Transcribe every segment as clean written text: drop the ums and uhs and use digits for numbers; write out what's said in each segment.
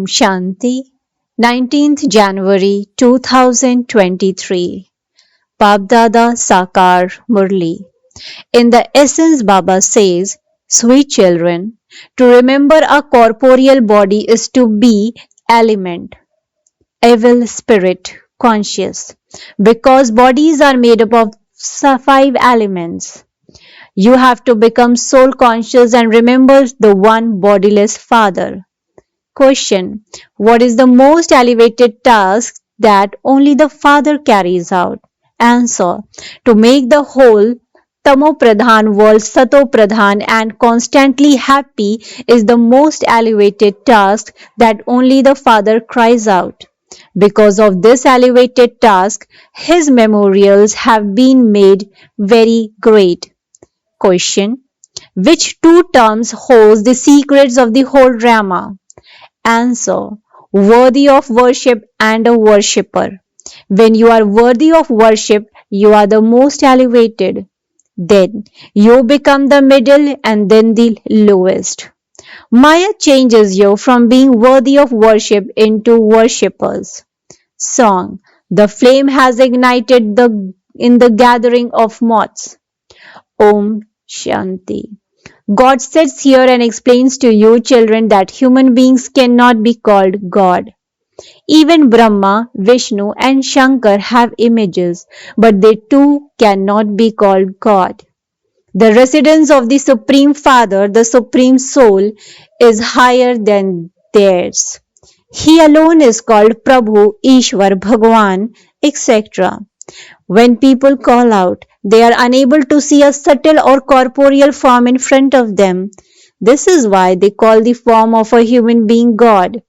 Shanti, 19th January 2023. Baapdada Sakar Murli. In the essence, Baba says, sweet children, to remember a corporeal body is to be element, evil spirit, conscious, because bodies are made up of five elements. You have to become soul conscious and remember the one bodiless Father. Question: what is the most elevated task that only the Father carries out? Answer: to make the whole Tamo-pradhan world Sato-pradhan and constantly happy is the most elevated task that only the Father cries out. Because of this elevated task, his memorials have been made very great. Question: which two terms holds the secrets of the whole drama? Answer: worthy of worship and a worshipper. When you are worthy of worship, you are the most elevated. Then you become the middle and then the lowest. Maya changes you from being worthy of worship into worshippers. Song: the flame has ignited in the gathering of moths. Om Shanti. God sits here and explains to you, children, that human beings cannot be called God. Even Brahma, Vishnu, and Shankar have images, but they too cannot be called God. The residence of the Supreme Father, the Supreme Soul, is higher than theirs. He alone is called Prabhu, Ishwar, Bhagwan, etc. When people call out, they are unable to see a subtle or corporeal form in front of them. This is why they call the form of a human being God.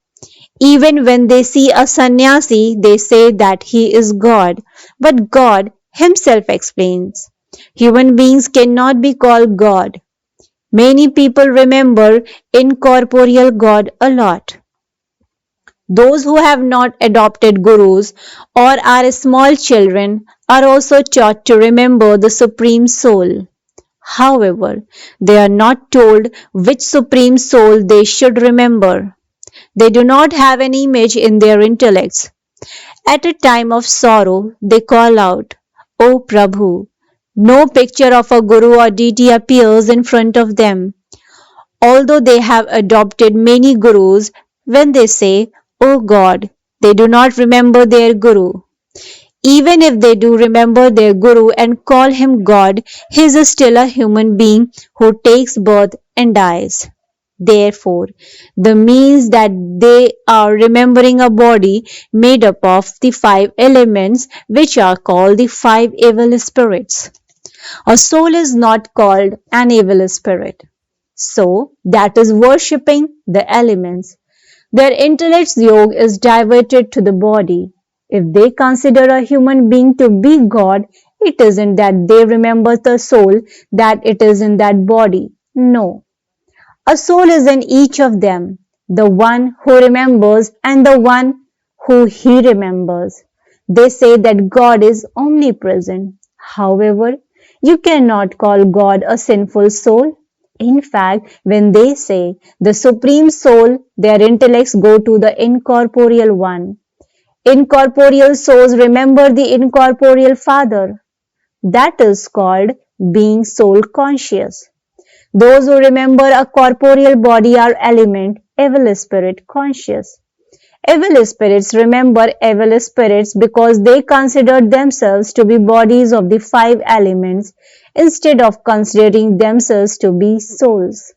Even when they see a sannyasi, they say that he is God. But God himself explains, human beings cannot be called God. Many people remember incorporeal God a lot. Those who have not adopted gurus or are small children are also taught to remember the Supreme Soul. However, they are not told which Supreme Soul they should remember. They do not have an image in their intellects. At a time of sorrow, they call out, O Prabhu. No picture of a guru or deity appears in front of them. Although they have adopted many gurus, when they say, O God, they do not remember their guru. Even if they do remember their guru and call him God, he is still a human being who takes birth and dies. Therefore, the means that they are remembering a body made up of the five elements, which are called the five evil spirits. A soul is not called an evil spirit. So, that is worshipping the elements. Their intellect's yoga is diverted to the body. If they consider a human being to be God, it isn't that they remember the soul, that it is in that body. No. A soul is in each of them, the one who remembers and the one who he remembers. They say that God is omnipresent. However, you cannot call God a sinful soul. In fact, when they say the Supreme Soul, their intellects go to the incorporeal one. Incorporeal souls remember the incorporeal Father. That is called being soul conscious. Those who remember a corporeal body are element, evil spirit conscious. Evil spirits remember evil spirits because they consider themselves to be bodies of the five elements instead of considering themselves to be souls.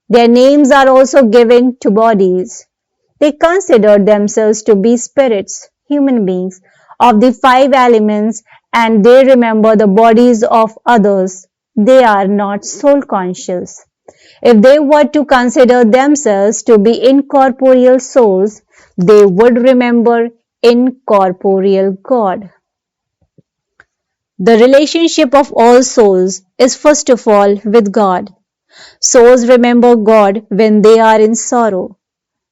Their names are also given to bodies. They consider themselves to be spirits, human beings, of the five elements, and they remember the bodies of others. They are not soul conscious. If they were to consider themselves to be incorporeal souls, they would remember incorporeal God. The relationship of all souls is first of all with God. Souls remember God when they are in sorrow.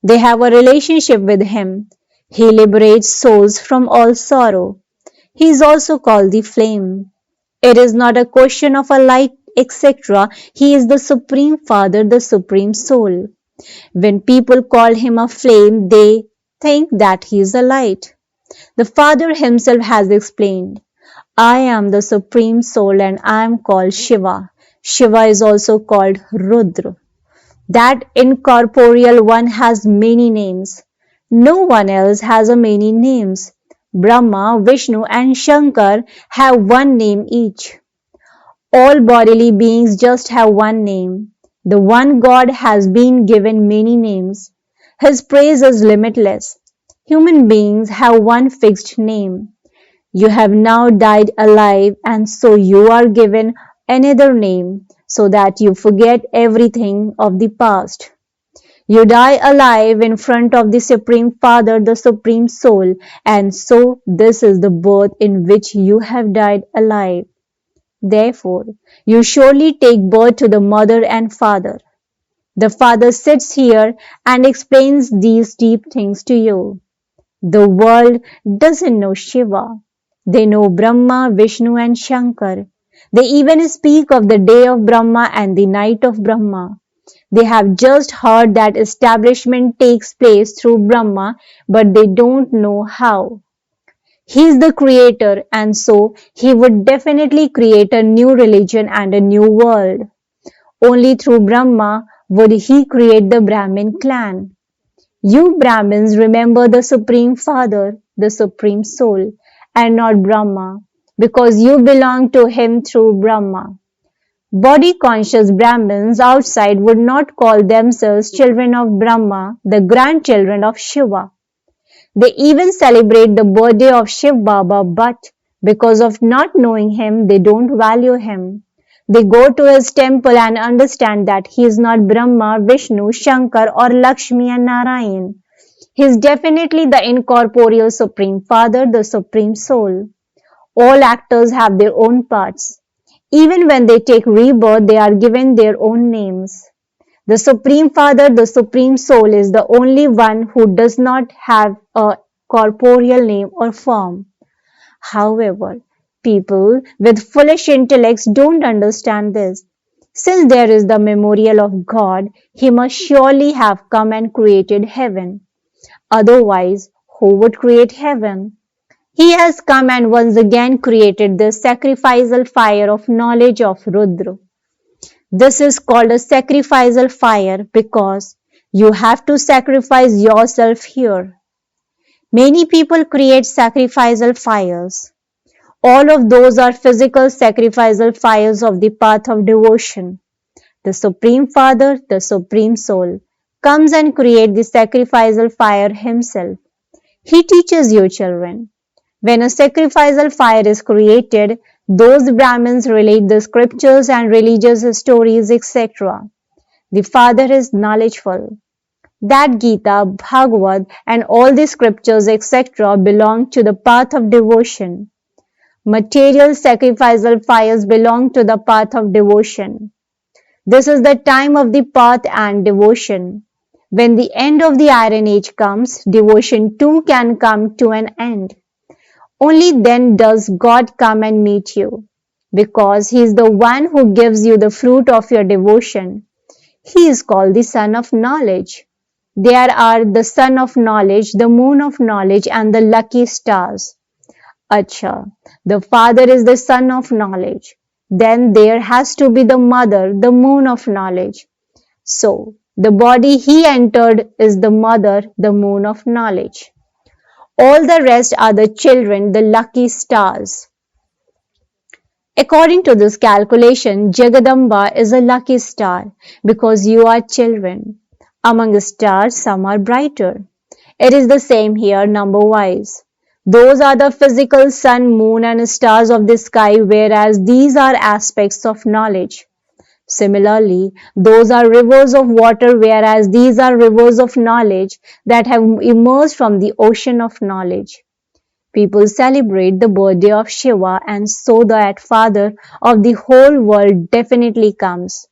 They have a relationship with Him. He liberates souls from all sorrow. He is also called the flame. It is not a question of a light, etc. He is the Supreme Father, the Supreme Soul. When people call him a flame, they think that he is a light. The Father himself has explained, I am the Supreme Soul and I am called Shiva. Shiva is also called Rudra. That incorporeal one has many names. No one else has a many names. Brahma, Vishnu and Shankar have one name each. All bodily beings just have one name. The one God has been given many names. His praise is limitless. Human beings have one fixed name. You have now died alive, and so you are given another name so that you forget everything of the past. You die alive in front of the Supreme Father, the Supreme Soul, and so this is the birth in which you have died alive. Therefore, you surely take birth to the mother and father. The Father sits here and explains these deep things to you. The world doesn't know Shiva. They know Brahma, Vishnu and Shankar. They even speak of the day of Brahma and the night of Brahma. They have just heard that establishment takes place through Brahma, but they don't know how. He is the creator, and so he would definitely create a new religion and a new world. Only through Brahma would he create the Brahmin clan. You Brahmins remember the Supreme Father, the Supreme Soul, and not Brahma, because you belong to him through Brahma. Body conscious Brahmins outside would not call themselves children of Brahma, the grandchildren of Shiva. They even celebrate the birthday of Shiv Baba, but because of not knowing him, they don't value him. They go to his temple and understand that he is not Brahma, Vishnu, Shankar or Lakshmi and Narayan. He is definitely the incorporeal Supreme Father, the Supreme Soul. All actors have their own parts. Even when they take rebirth, they are given their own names. The Supreme Father, the Supreme Soul, is the only one who does not have a corporeal name or form. However, people with foolish intellects don't understand this. Since there is the memorial of God, he must surely have come and created heaven. Otherwise, who would create heaven? He has come and once again created the sacrificial fire of knowledge of Rudra. This is called a sacrificial fire because you have to sacrifice yourself here. Many people create sacrificial fires. All of those are physical sacrificial fires of the path of devotion. The Supreme Father, the Supreme Soul, comes and creates the sacrificial fire himself. He teaches you children. When a sacrificial fire is created, those Brahmins relate the scriptures and religious stories, etc. The Father is knowledgeful. That Gita, Bhagavad, and all the scriptures, etc., belong to the path of devotion. Material sacrificial fires belong to the path of devotion. This is the time of the path and devotion. When the end of the Iron Age comes, devotion too can come to an end. Only then does God come and meet you, because He is the one who gives you the fruit of your devotion. He is called the Son of Knowledge. There are the Sun of Knowledge, the Moon of Knowledge, and the lucky stars. Acha, the Father is the Son of Knowledge. Then there has to be the Mother, the Moon of Knowledge. So, the body He entered is the Mother, the Moon of Knowledge. All the rest are the children, the lucky stars. According to this calculation, Jagadamba is a lucky star because you are children. Among stars, some are brighter. It is the same here number-wise. Those are the physical sun, moon and stars of the sky, whereas these are aspects of knowledge. Similarly, those are rivers of water, whereas these are rivers of knowledge that have emerged from the ocean of knowledge. People celebrate the birthday of Shiva, and so that Father of the whole world definitely comes.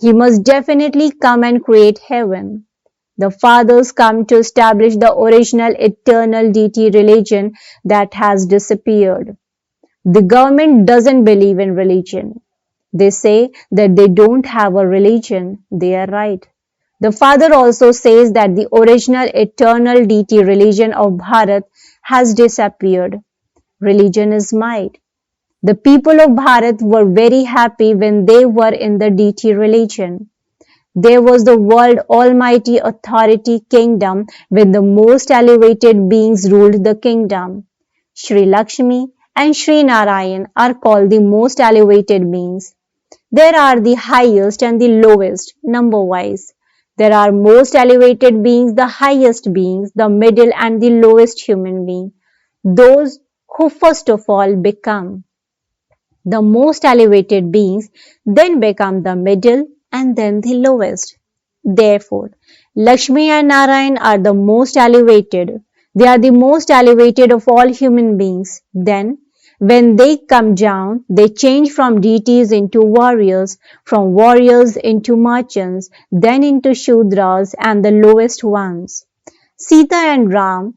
He must definitely come and create heaven. The fathers come to establish the original eternal deity religion that has disappeared. The government doesn't believe in religion. They say that they don't have a religion. They are right. The father also says that the original eternal deity religion of Bharat has disappeared. Religion is might. The people of Bharat were very happy when they were in the deity religion. There was the world almighty authority kingdom when the most elevated beings ruled the kingdom. Sri Lakshmi and Sri Narayan are called the most elevated beings. There are the highest and the lowest, number wise. There are most elevated beings, the highest beings, the middle and the lowest human being. Those who first of all become the most elevated beings, then become the middle and then the lowest. Therefore, Lakshmi and Narayan are the most elevated. They are the most elevated of all human beings. Then, when they come down, they change from deities into warriors, from warriors into merchants, then into Shudras and the lowest ones. Sita and Ram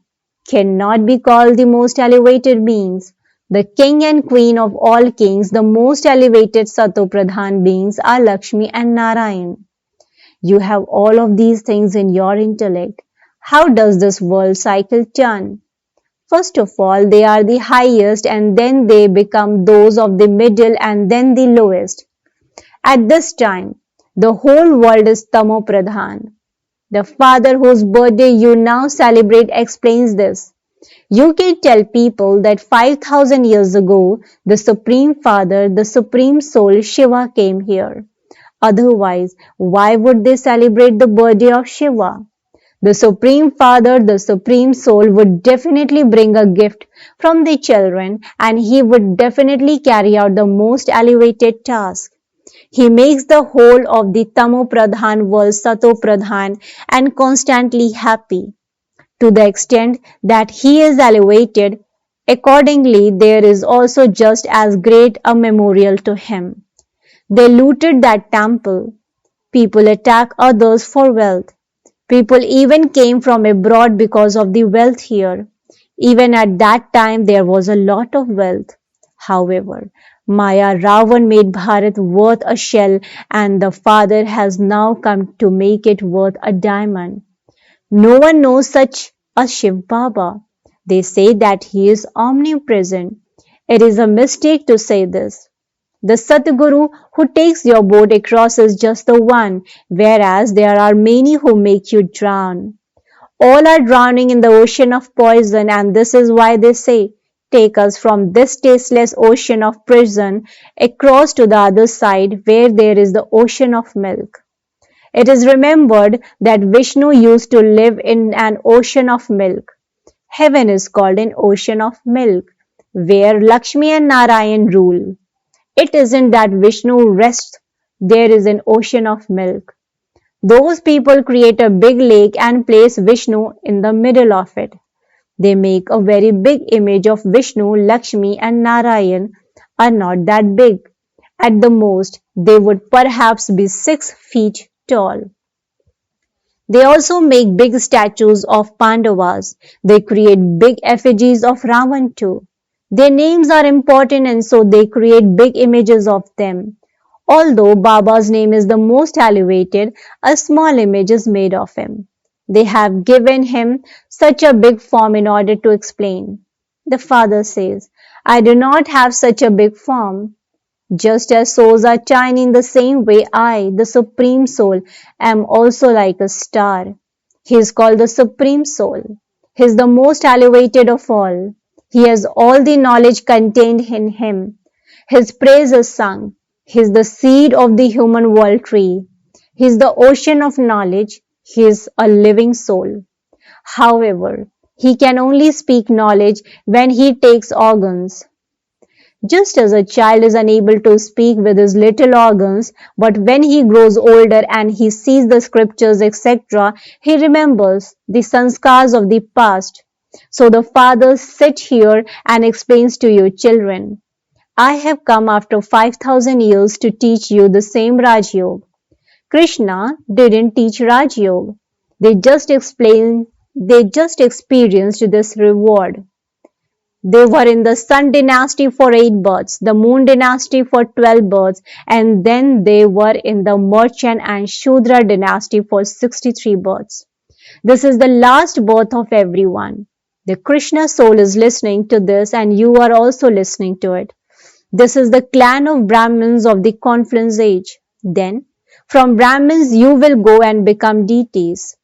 cannot be called the most elevated beings. The king and queen of all kings, the most elevated Satopradhan beings are Lakshmi and Narayan. You have all of these things in your intellect. How does this world cycle turn? First of all, they are the highest and then they become those of the middle and then the lowest. At this time, the whole world is Tamopradhan. The father whose birthday you now celebrate explains this. You can tell people that 5000 years ago, the Supreme Father, the Supreme Soul Shiva came here. Otherwise, why would they celebrate the birthday of Shiva? The Supreme Father, the Supreme Soul would definitely bring a gift from the children and he would definitely carry out the most elevated task. He makes the whole of the Tamo Pradhan world Sato Pradhan and constantly happy. To the extent that he is elevated, accordingly there is also just as great a memorial to him. They looted that temple. People attack others for wealth. People even came from abroad because of the wealth here. Even at that time there was a lot of wealth. However, Maya Ravan made Bharat worth a shell and the father has now come to make it worth a diamond. No one knows such a Shiv Baba. They say that he is omnipresent. It is a mistake to say this. The Satguru who takes your boat across is just the one, whereas there are many who make you drown. All are drowning in the ocean of poison, and this is why they say, take us from this tasteless ocean of prison across to the other side where there is the ocean of milk. It is remembered that Vishnu used to live in an ocean of milk. Heaven is called an ocean of milk, where Lakshmi and Narayan rule. It isn't that Vishnu rests, there is an ocean of milk. Those people create a big lake and place Vishnu in the middle of it. They make a very big image of Vishnu, Lakshmi and Narayan are not that big. At the most, they would perhaps be 6 feet tall. They also make big statues of Pandavas. They create big effigies of Ravan too. Their names are important and so they create big images of them. Although Baba's name is the most elevated, a small image is made of him. They have given him such a big form in order to explain. The father says, I do not have such a big form. Just as souls are tiny in the same way I, the Supreme Soul, am also like a star. He is called the Supreme Soul. He is the most elevated of all. He has all the knowledge contained in him. His praise is sung. He is the seed of the human world tree. He is the ocean of knowledge. He is a living soul. However, he can only speak knowledge when he takes organs. Just as a child is unable to speak with his little organs, but when he grows older and he sees the scriptures, etc., he remembers the sanskars of the past. So the father sits here and explains to you, children, I have come after 5000 years to teach you the same Raj Yoga. Krishna didn't teach Raj Yoga. They just experienced this reward. They were in the Sun dynasty for 8 births, the Moon dynasty for 12 births, and then they were in the Merchant and Shudra dynasty for 63 births. This is the last birth of everyone. The Krishna soul is listening to this, and you are also listening to it. This is the clan of Brahmins of the confluence age. Then, from Brahmins, you will go and become deities.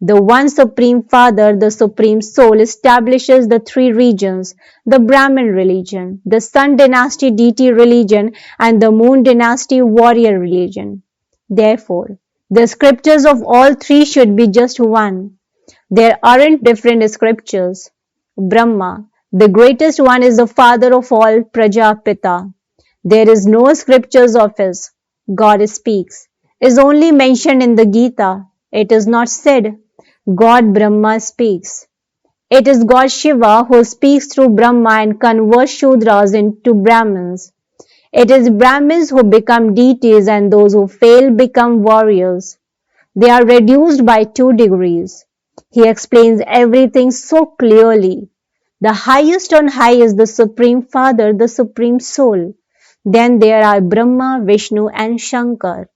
The one Supreme Father, the Supreme Soul, establishes the three regions, the Brahmin religion, the Sun dynasty deity religion, and the Moon dynasty warrior religion. Therefore, the scriptures of all three should be just one. There aren't different scriptures. Brahma, the greatest one, is the father of all Prajapita. There is no scriptures of his. God speaks. Is only mentioned in the Gita. It is not said. God Brahma speaks. It is God Shiva who speaks through Brahma and converts Shudras into Brahmins. It is Brahmins who become deities and those who fail become warriors. They are reduced by 2 degrees. He explains everything so clearly. The highest on high is the Supreme Father, the Supreme Soul. Then there are Brahma, Vishnu and Shankar.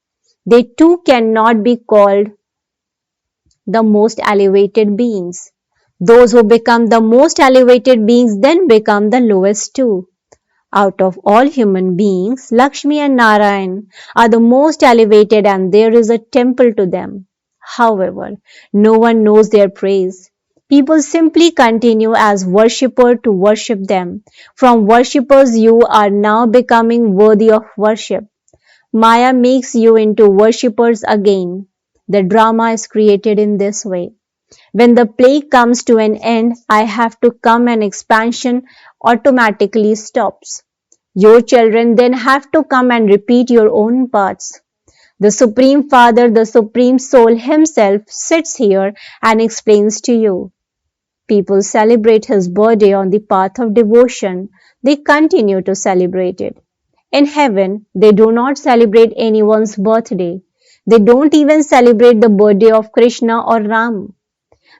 They too cannot be called the most elevated beings. Those who become the most elevated beings then become the lowest too. Out of all human beings, Lakshmi and Narayan are the most elevated and there is a temple to them. However, no one knows their praise. People simply continue as worshipper to worship them. From worshippers you are now becoming worthy of worship. Maya makes you into worshippers again. The drama is created in this way. When the play comes to an end, I have to come and expansion automatically stops. Your children then have to come and repeat your own parts. The Supreme Father, the Supreme Soul himself sits here and explains to you. People celebrate his birthday on the path of devotion. They continue to celebrate it. In heaven, they do not celebrate anyone's birthday. They don't even celebrate the birthday of Krishna or Ram.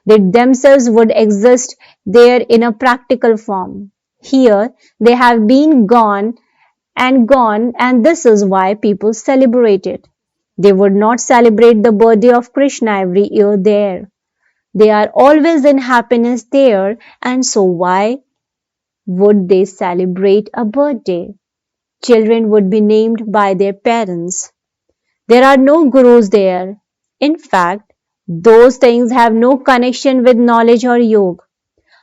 They themselves would exist there in a practical form. Here, they have been gone, and this is why people celebrate it. They would not celebrate the birthday of Krishna every year there. They are always in happiness there, and so why would they celebrate a birthday? Children would be named by their parents. There are no gurus there. In fact, those things have no connection with knowledge or yoga.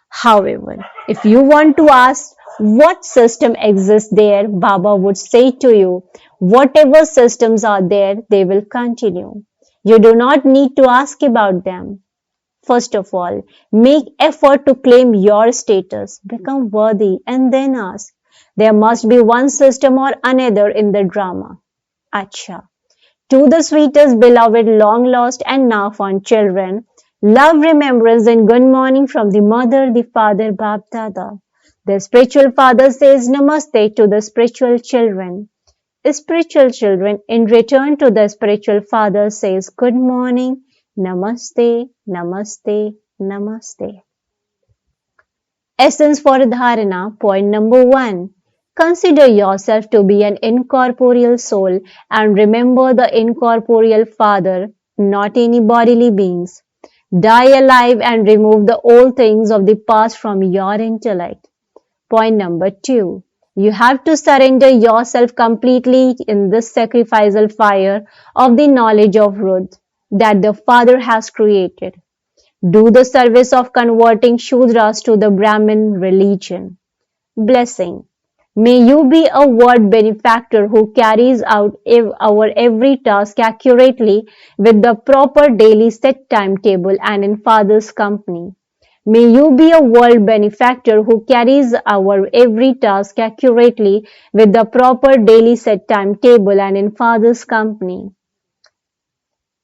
However, if you want to ask what system exists there, Baba would say to you, whatever systems are there, they will continue. You do not need to ask about them. First of all, make effort to claim your status, become worthy, and then ask. There must be one system or another in the drama. Acha. To the sweetest, beloved, long lost, and now found children, love, remembrance, and good morning from the mother, the father, Baapdada. The spiritual father says namaste to the spiritual children. Spiritual children, in return to the spiritual father, says good morning, namaste, namaste, namaste. Essence for Dharana, point number 1. Consider yourself to be an incorporeal soul and remember the incorporeal Father, not any bodily beings. Die alive and remove the old things of the past from your intellect. Point number 2. You have to surrender yourself completely in this sacrificial fire of the knowledge of Ruth that the Father has created. Do the service of converting Shudras to the Brahmin religion. Blessing. May you be a word benefactor who carries out our every task accurately with the proper daily set timetable and in Father's company. May you be a world benefactor who carries our every task accurately with the proper daily set timetable and in Father's company.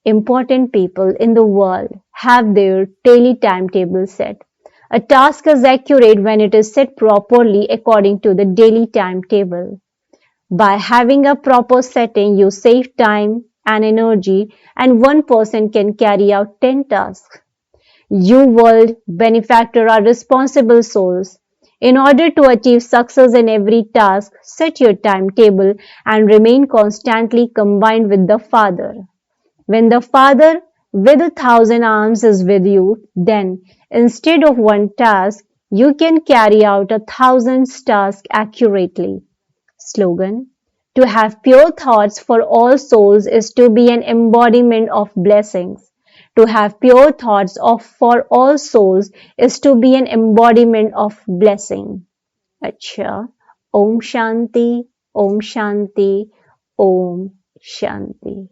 Important people in the world have their daily timetable set. A task is accurate when it is set properly according to the daily timetable. By having a proper setting, you save time and energy, and one person can carry out 10 tasks. You world benefactor are responsible souls. In order to achieve success in every task, set your timetable and remain constantly combined with the Father. When the Father with 1,000 arms is with you, then instead of one task, you can carry out 1,000 tasks accurately. Slogan: To have pure thoughts for all souls is to be an embodiment of blessings. To have pure thoughts for all souls is to be an embodiment of blessing. अच्छा, Om Shanti, Om Shanti, Om Shanti.